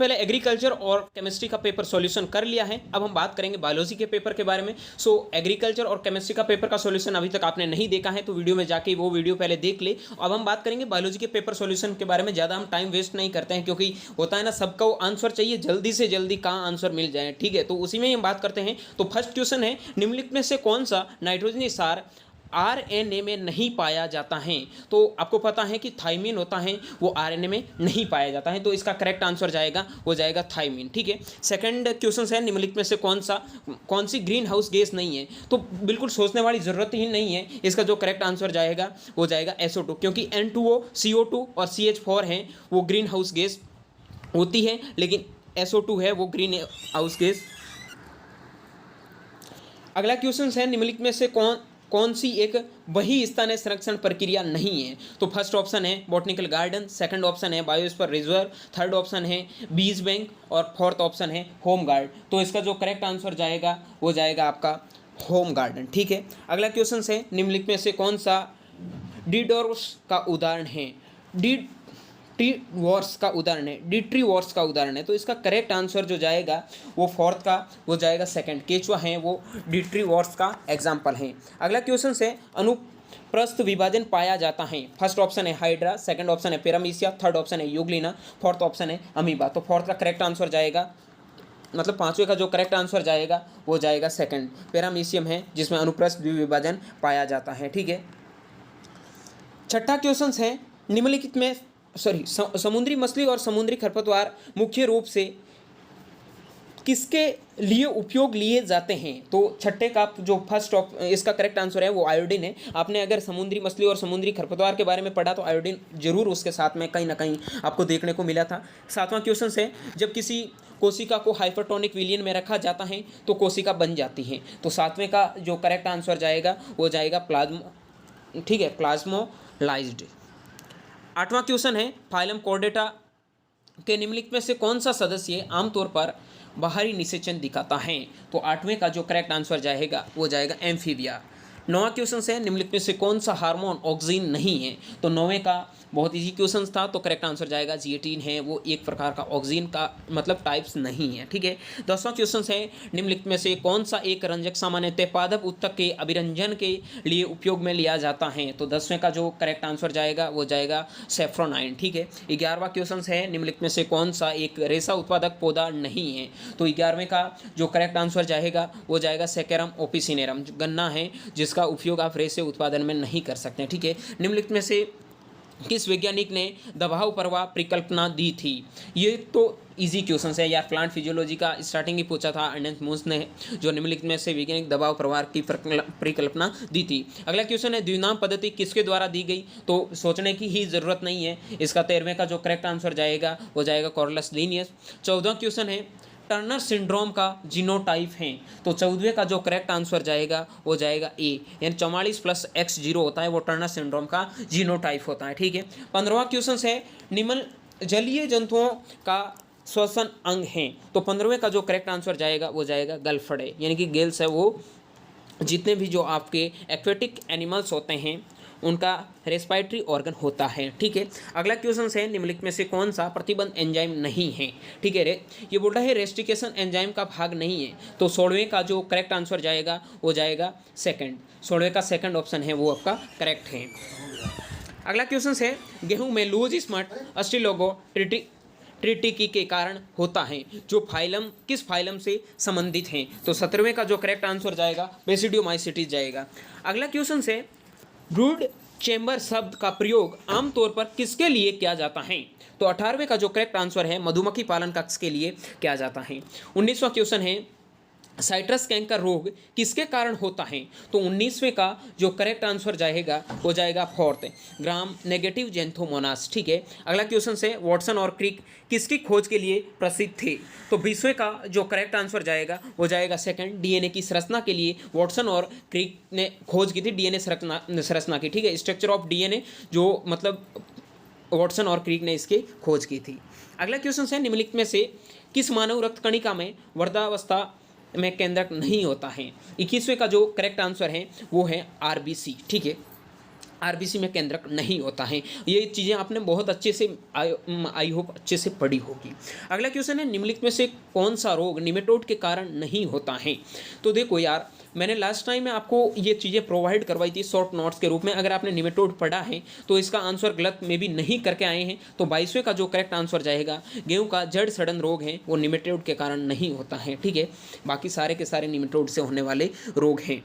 पहले एग्रीकल्चर और केमिस्ट्री का पेपर सॉल्यूशन कर लिया है। अब हम बात करेंगे बायोलॉजी के पेपर के बारे में। एग्रीकल्चर और केमिस्ट्री का पेपर का सॉल्यूशन अभी तक आपने नहीं देखा है तो वीडियो में जाके वो वीडियो पहले देख ले। अब हम बात करेंगे बायोलॉजी के पेपर सॉल्यूशन के बारे में। ज़्यादा हम टाइम वेस्ट नहीं करते हैं क्योंकि होता है ना, सबको आंसर चाहिए जल्दी से जल्दी, कहाँ आंसर मिल जाए, ठीक है। तो उसी में हम बात करते हैं। तो फर्स्ट क्वेश्चन है, निम्नलिखित में से कौन सा नाइट्रोजनी सार आरएनए में नहीं पाया जाता है? तो आपको पता है कि थाइमिन होता है वो आरएनए में नहीं पाया जाता है, तो इसका करेक्ट आंसर जाएगा वो जाएगा थाइमिन, ठीक है। सेकंड क्वेश्चन है, निम्नलिखित में से कौन सी ग्रीन हाउस गैस नहीं है? तो बिल्कुल सोचने वाली ज़रूरत ही नहीं है, इसका जो करेक्ट आंसर जाएगा वो जाएगा SO2, क्योंकि N2O, CO2 और CH4 हैं वो ग्रीन हाउस गैस होती है, लेकिन SO2 है वो ग्रीन हाउस गैस। अगला क्वेश्चन है, निम्नलिखित में से कौन सी एक वही स्थानीय संरक्षण प्रक्रिया नहीं है? तो फर्स्ट ऑप्शन है बॉटनिकल गार्डन, सेकंड ऑप्शन है बायोस्फीयर रिजर्व, थर्ड ऑप्शन है बीज बैंक और फोर्थ ऑप्शन है होम गार्ड। तो इसका जो करेक्ट आंसर जाएगा वो जाएगा आपका होम गार्डन, ठीक है। अगला क्वेश्चन है, निम्नलिखित में से कौन सा डिडोर्स का उदाहरण है? डिट्रीवॉर्स का उदाहरण है, डिट्रीवॉर्स का उदाहरण है। तो इसका करेक्ट आंसर जो जाएगा वो फोर्थ का वो जाएगा सेकंड, केचुआ है वो डिट्रीवॉर्स का एग्जाम्पल है। अगला क्वेश्चन है, अनुप्रस्थ विभाजन पाया जाता है? फर्स्ट ऑप्शन है हाइड्रा, सेकंड ऑप्शन है पैरामीशिया, थर्ड ऑप्शन है यूग्लिना, फोर्थ ऑप्शन है अमीबा। तो फोर्थ का करेक्ट आंसर जाएगा, मतलब पांचवें का जो करेक्ट आंसर जाएगा वो जाएगा सेकंड, पैरामीशियम है जिसमें अनुप्रस्थ विभाजन पाया जाता है, ठीक है। छठा क्वेश्चन है, निम्नलिखित में समुद्री मछली और समुद्री खरपतवार मुख्य रूप से किसके लिए उपयोग लिए जाते हैं? तो छठे का जो इसका करेक्ट आंसर है वो आयोडीन है। आपने अगर समुद्री मछली और समुद्री खरपतवार के बारे में पढ़ा तो आयोडीन जरूर उसके साथ में कहीं ना कहीं आपको देखने को मिला था। सातवां क्वेश्चन है, जब किसी कोशिका को हाइपरटोनिक विलयन में रखा जाता है तो कोशिका बन जाती है? तो सातवें का जो करेक्ट आंसर जाएगा वो जाएगा प्लाज्मा, ठीक है, प्लाज्मोलाइज्ड। आठवां क्वेश्चन है, फाइलम कॉर्डेटा के निम्नलिखित में से कौन सा सदस्य आमतौर पर बाहरी निषेचन दिखाता है? तो आठवें का जो करेक्ट आंसर जाएगा वो जाएगा एम्फीबिया। नौवां क्वेश्चन है, निम्नलिखित में से कौन सा हार्मोन ऑक्सीन नहीं है? तो नौवें का बहुत इजी क्वेश्चन था, तो करेक्ट आंसर जाएगा जिएटिन है वो एक प्रकार का ऑक्सीजन का मतलब टाइप्स नहीं है, ठीक है। 10वां क्वेश्चन है, निम्नलिखित में से कौन सा एक रंजक सामान्यतः पादप उत्तक के अभिरंजन के लिए उपयोग में लिया जाता है? तो 10वें का जो करेक्ट आंसर जाएगा वो जाएगा सेफ्रोनाइन, ठीक है। 11वां क्वेश्चन है, निम्नलिखित में से कौन सा एक रेशा उत्पादक पौधा नहीं है? तो 11वें का जो करेक्ट आंसर जाएगा वो जाएगा सेकेरम ओपिसिनेरम, गन्ना है जिसका उपयोग आप रेशे उत्पादन में नहीं कर सकते, ठीक है। निम्नलिखित में से किस वैज्ञानिक ने दबाव प्रवाह परिकल्पना दी थी? ये तो इजी क्वेश्चन है यार, प्लांट फिजियोलॉजी का स्टार्टिंग ही पूछा था अर्नेस्ट मूस ने, जो निम्नलिखित में से वैज्ञानिक दबाव प्रवाह की परिकल्पना दी थी। अगला क्वेश्चन है, द्विनाम पद्धति किसके द्वारा दी गई? तो सोचने की ही जरूरत नहीं है, इसका 13वें का जो करेक्ट आंसर जाएगा वो जाएगा कॉर्लस लिनियस। 14वां क्वेश्चन है, टर्नर सिंड्रोम का जीनोटाइप है? तो 14वें का जो करेक्ट आंसर जाएगा वो जाएगा ए, यानी 44+X0 होता है वो टर्नर सिंड्रोम का जीनोटाइप होता है, ठीक है। 15वां क्वेश्चन है, निम्न जलीय जंतुओं का श्वसन अंग है? तो 15वें का जो करेक्ट आंसर जाएगा वो जाएगा गलफड़े, यानी कि गिल्स है वो जितने भी जो आपके एक्वेटिक एनिमल्स होते हैं उनका रेस्पिरेटरी ऑर्गन होता है, ठीक है। अगला क्वेश्चन है, निम्नलिखित में से कौन सा प्रतिबंध एंजाइम नहीं है? ठीक है, ये बोल रहा है रेस्ट्रिकेशन एंजाइम का भाग नहीं है। तो 16वें का जो करेक्ट आंसर जाएगा वो जाएगा सेकंड, 16वें का सेकंड ऑप्शन है वो आपका करेक्ट है। अगला क्वेश्चन है, गेहूं में लूज स्मट अस्टिलोगो ट्रिटिकी के कारण होता है, जो फाइलम किस फाइलम से संबंधित हैं? तो 17वें का जो करेक्ट आंसर जाएगा बेसिडियोमाइसिटीज जाएगा। अगला क्वेश्चन है, ब्रूड चैम्बर शब्द का प्रयोग आमतौर पर किसके लिए किया जाता है? तो 18वें का जो करेक्ट आंसर है मधुमक्खी पालन कक्ष के लिए किया जाता है। 19वां क्वेश्चन है, साइट्रस कैंकर रोग किसके कारण होता है? तो 19वें का जो करेक्ट आंसर जाएगा वो जाएगा फोर्थ, ग्राम नेगेटिव जेंथोमोनास, ठीक है। अगला क्वेश्चन है, वॉटसन और क्रिक किसकी खोज के लिए प्रसिद्ध थे? तो 20वें का जो करेक्ट आंसर जाएगा वो जाएगा सेकंड, डीएनए की संरचना के लिए वॉटसन और क्रिक ने खोज की थी, डीएनए संरचना की, ठीक है, स्ट्रक्चर ऑफ डीएनए जो मतलब वॉटसन और क्रिक ने इसकी खोज की थी। अगला क्वेश्चन है, निम्नलिखित में से किस मानव रक्त कणिका में वृद्धावस्था में केंद्रक नहीं होता है? 21वें का जो करेक्ट आंसर है वो है आरबीसी, ठीक है। आरबीसी में केंद्रक नहीं होता है। ये चीज़ें आपने बहुत अच्छे से आई होप अच्छे से पढ़ी होगी। अगला क्वेश्चन है, निम्नलिखित में से कौन सा रोग निमेटोड के कारण नहीं होता है? तो देखो यार, मैंने लास्ट टाइम में आपको ये चीज़ें प्रोवाइड करवाई थी शॉर्ट नोट्स के रूप में। अगर आपने निमेटोड पढ़ा है तो इसका आंसर गलत में भी नहीं करके आए हैं, तो 22वें का जो करेक्ट आंसर जाएगा, गेहूं का जड़ सड़न रोग है वो निमेटोड के कारण नहीं होता है। ठीक है, बाकी सारे के सारे निमेटोड से होने वाले रोग हैं।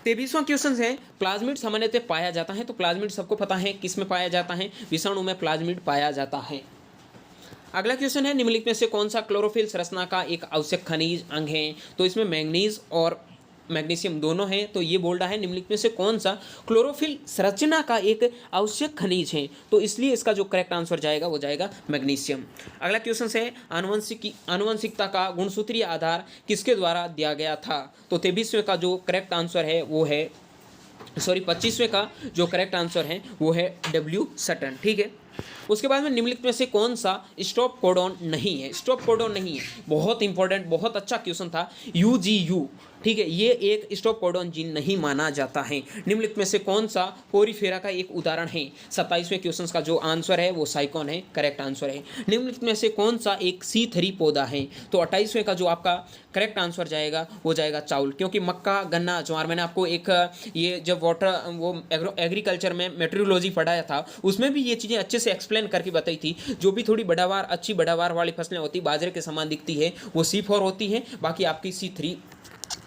23वां क्वेश्चन है, प्लाज्मिड सामान्यतः पाया जाता है। तो प्लाज्मिड सबको पता है किस में पाया जाता है, विषाणु में प्लाज्मिड पाया जाता है। अगला क्वेश्चन है, निम्नलिखित में से कौन सा क्लोरोफिल संरचना का एक आवश्यक खनिज अंग है? तो इसमें मैंगनीज और मैग्नीशियम दोनों हैं। तो ये बोल रहा है निम्नलिखित में से कौन सा क्लोरोफिल संरचना का एक आवश्यक खनिज है, तो इसलिए इसका जो करेक्ट आंसर जाएगा वो जाएगा मैग्नीशियम। अगला क्वेश्चन है, आनुवंशिकता का गुणसूत्रीय आधार किसके द्वारा दिया गया था? तो 23वें का जो करेक्ट आंसर है वो है 25वें का जो करेक्ट आंसर है वो है डब्ल्यू सटन। ठीक है, उसके बाद में निम्नलिखित में से कौन सा स्टॉप कोडॉन नहीं है? स्टॉप कोडॉन नहीं है, बहुत इंपॉर्टेंट, बहुत अच्छा क्वेश्चन था, यूजीयू। ठीक है, ये एक स्टॉप कोडॉन जीन नहीं माना जाता है। निम्नलिखित में से कौन सा पोरीफेरा का एक उदाहरण है? 27वें क्वेश्चन का जो आंसर है वो साइकॉन है, करेक्ट आंसर है। निम्नलिखित में से कौन सा एक C3 पौधा है? तो 28वें का जो आपका करेक्ट आंसर जाएगा वो जाएगा चावल, क्योंकि मक्का, गन्ना, ज्वार, मैंने आपको एक ये जब एग्रीकल्चर में मेट्रोलॉजी पढ़ाया था उसमें भी ये चीज़ें अच्छे से एक्सप्लेन करके बताई थी। जो भी थोड़ी बढ़ावार, अच्छी बढ़ावार वाली फसलें होती, बाजरे के समान दिखती है, वो C4 होती है, बाकी आपकी C3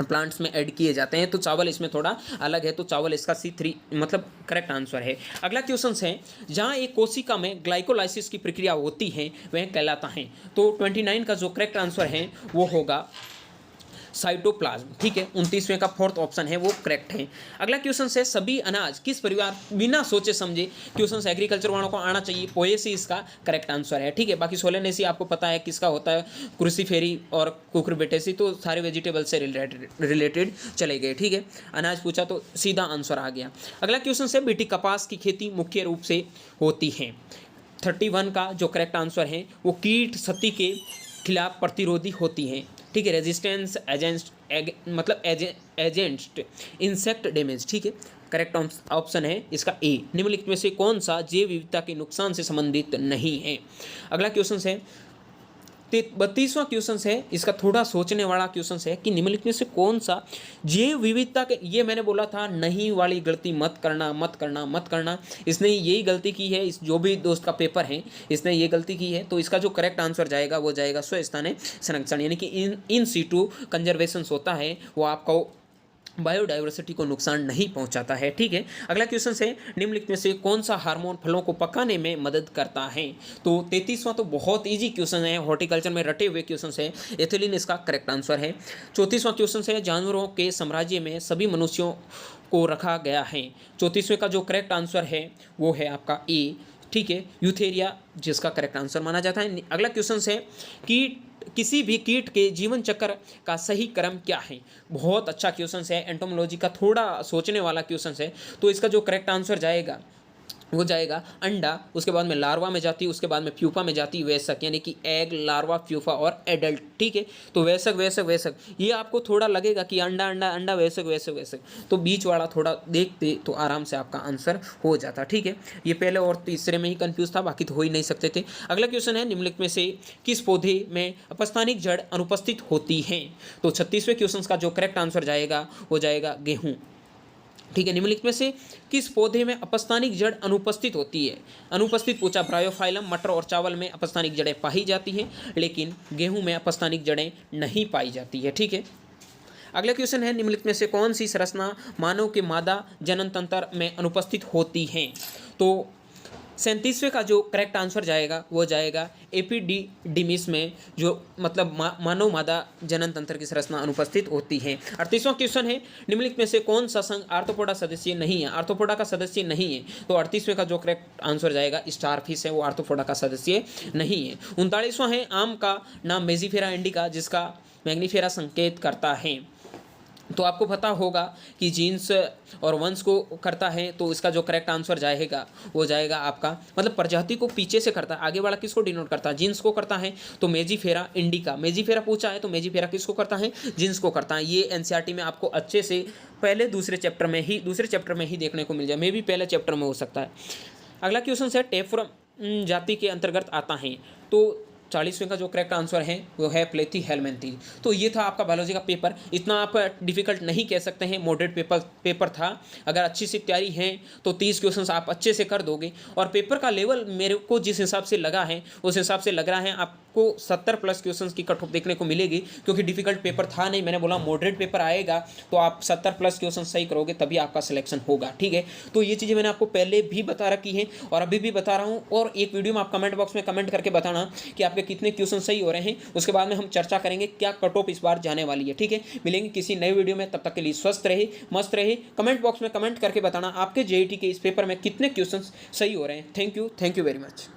प्लांट्स में ऐड किए जाते हैं। तो चावल इसमें थोड़ा अलग है, तो चावल इसका C3 मतलब करेक्ट आंसर है। अगला क्वेश्चन है, जहां एक कोशिका में ग्लाइकोलाइसिस की प्रक्रिया होती है वह कहलाता है? तो 29 का जो करेक्ट आंसर है वो होगा साइटोप्लाज्म। ठीक है, 29वें का फोर्थ ऑप्शन है वो करेक्ट है। अगला क्वेश्चन है, सभी अनाज किस परिवार, बिना सोचे समझे क्वेश्चन एग्रीकल्चर वालों को आना चाहिए, पोएसी इसका करेक्ट आंसर है। ठीक है, बाकी सोलेनेसी आपको पता है किसका होता है, क्रूसीफेरी और कुकुरबिटेसी, तो सारे वेजिटेबल से रिलेटेड चले गए। ठीक है, अनाज पूछा तो सीधा आंसर आ गया। अगला क्वेश्चन है, बेटी कपास की खेती मुख्य रूप से होती है? 31 का जो करेक्ट आंसर है वो कीट क्षति के खिलाफ प्रतिरोधी होती है। ठीक है, रेजिस्टेंस मतलब एजेंस्ट इंसेक्ट डैमेज। ठीक है, करेक्ट ऑप्शन है इसका ए। निम्नलिखित में से कौन सा जैव विविधता के नुकसान से संबंधित नहीं है? अगला क्वेश्चन है 32वां क्वेश्चन है, इसका थोड़ा सोचने वाला क्वेश्चन है कि निम्नलिखित में से कौन सा जैव विविधता के, ये मैंने बोला था नहीं वाली गलती मत करना मत करना मत करना, इसने यही गलती की है। इस जो भी दोस्त का पेपर है इसने ये गलती की है, तो इसका जो करेक्ट आंसर जाएगा वो जाएगा स्वस्थानीय संरक्षण, यानी कि इन सीटू कंजर्वेशन होता है वो आपको बायोडाइवर्सिटी को नुकसान नहीं पहुंचाता है। ठीक है, अगला क्वेश्चन है, निम्नलिखित में से कौन सा हार्मोन फलों को पकाने में मदद करता है? तो 33वां तो बहुत इजी क्वेश्चन है, हॉर्टिकल्चर में रटे हुए क्वेश्चन है, एथिलीन इसका करेक्ट आंसर है। 34वां क्वेश्चन है, जानवरों के साम्राज्य में सभी मनुष्यों को रखा गया है? 34वें का जो करेक्ट आंसर है वो है आपका ए। ठीक है, यूथेरिया जिसका करेक्ट आंसर माना जाता है। अगला क्वेश्चन है कि किसी भी कीट के जीवन चक्र का सही क्रम क्या है? बहुत अच्छा क्वेश्चन है, एंटोमोलॉजी का थोड़ा सोचने वाला क्वेश्चन है। तो इसका जो करेक्ट आंसर जाएगा वो जाएगा अंडा, उसके बाद में लार्वा में जाती, उसके बाद में प्यूपा में जाती, वयस्क, यानी कि एग, लार्वा, प्यूपा और एडल्ट। ठीक है, तो वयस्क वयस्क वयस्क, ये आपको थोड़ा लगेगा कि अंडा अंडा अंडा वयस्क वयस्क वयस्क, तो बीच वाला थोड़ा देखते तो आराम से आपका आंसर हो जाता। ठीक है, ये पहले और तीसरे में ही कंफ्यूज था, बाकी तो हो ही नहीं सकते थे। अगला क्वेश्चन है, निम्नलिखित में से किस पौधे में अपस्थानिक जड़ अनुपस्थित होती हैं? तो 36वें क्वेश्चन का जो करेक्ट आंसर जाएगा वो जाएगा गेहूँ। ठीक है, निम्नलिखित में से किस पौधे में अपस्थानिक जड़ अनुपस्थित होती है? अनुपस्थित पूछा, ब्रायोफाइलम, मटर और चावल में अपस्थानिक जड़ें पाई जाती हैं, लेकिन गेहूं में अपस्थानिक जड़ें नहीं पाई जाती है। ठीक है, अगला क्वेश्चन है, निम्नलिखित में से कौन सी संरचना मानव के मादा जनन तंत्र में अनुपस्थित होती है? तो 37वें का जो करेक्ट आंसर जाएगा वो जाएगा एपिडिडिमिस में, जो मतलब मानव मादा जनन तंत्र की संरचना अनुपस्थित होती है। 38वां क्वेश्चन है, निम्नलिखित में से कौन सा संघ आर्थ्रोपोडा सदस्य नहीं है? आर्थ्रोपोडा का सदस्य नहीं है, तो 38वें का जो करेक्ट आंसर जाएगा स्टारफिश है, वो आर्थ्रोपोडा का सदस्य नहीं है। 39वां है, आम का नाम मेजीफेरा इंडिका जिसका मैग्नीफेरा संकेत करता है? तो आपको पता होगा कि जीन्स और वंश को करता है, तो इसका जो करेक्ट आंसर जाएगा वो जाएगा आपका, मतलब प्रजाति को पीछे से करता है, आगे वाला किसको डिनोट करता है, जीन्स को करता है, तो मेजिफेरा इंडिका। मेजिफेरा पूछा है तो मेजिफेरा किसको करता है, जीन्स को करता है। ये एनसीईआरटी में आपको अच्छे से पहले दूसरे चैप्टर में ही देखने को मिल जाए, मे भी पहले चैप्टर में हो सकता है। अगला क्वेश्चन है टेफ्रम जाति के अंतर्गत आता है, तो 40वें का जो करेक्ट आंसर है वो है प्लेथी हेलमेंथी। तो ये था आपका बायोलॉजी का पेपर। इतना आप डिफिकल्ट नहीं कह सकते हैं, मॉडरेट पेपर था। अगर अच्छी सी तैयारी है तो 30 क्वेश्चंस आप अच्छे से कर दोगे। और पेपर का लेवल मेरे को जिस हिसाब से लगा है उस हिसाब से लग रहा है आपको 70+ क्वेश्चंस की कट ऑफ देखने को मिलेगी, क्योंकि डिफिकल्ट पेपर था नहीं। मैंने बोला मॉडरेट पेपर आएगा तो आप 70+ क्वेश्चन सही करोगे तभी आपका सिलेक्शन होगा, ठीक है। तो ये चीज़ें मैंने आपको पहले भी बता रखी है और अभी भी बता रहा हूँ। और एक वीडियो में आप कमेंट बॉक्स में कमेंट करके बताना कि आपके कितने क्वेश्चन सही हो रहे हैं। उसके बाद में हम चर्चा करेंगे क्या कट ऑफ इस बार जाने वाली है, ठीक है। मिलेंगे किसी नए वीडियो में, तब तक के लिए स्वस्थ रहे, मस्त रहे। कमेंट बॉक्स में कमेंट करके बताना आपके जेईटी के इस पेपर में कितने क्वेश्चन सही हो रहे हैं। Thank you very much.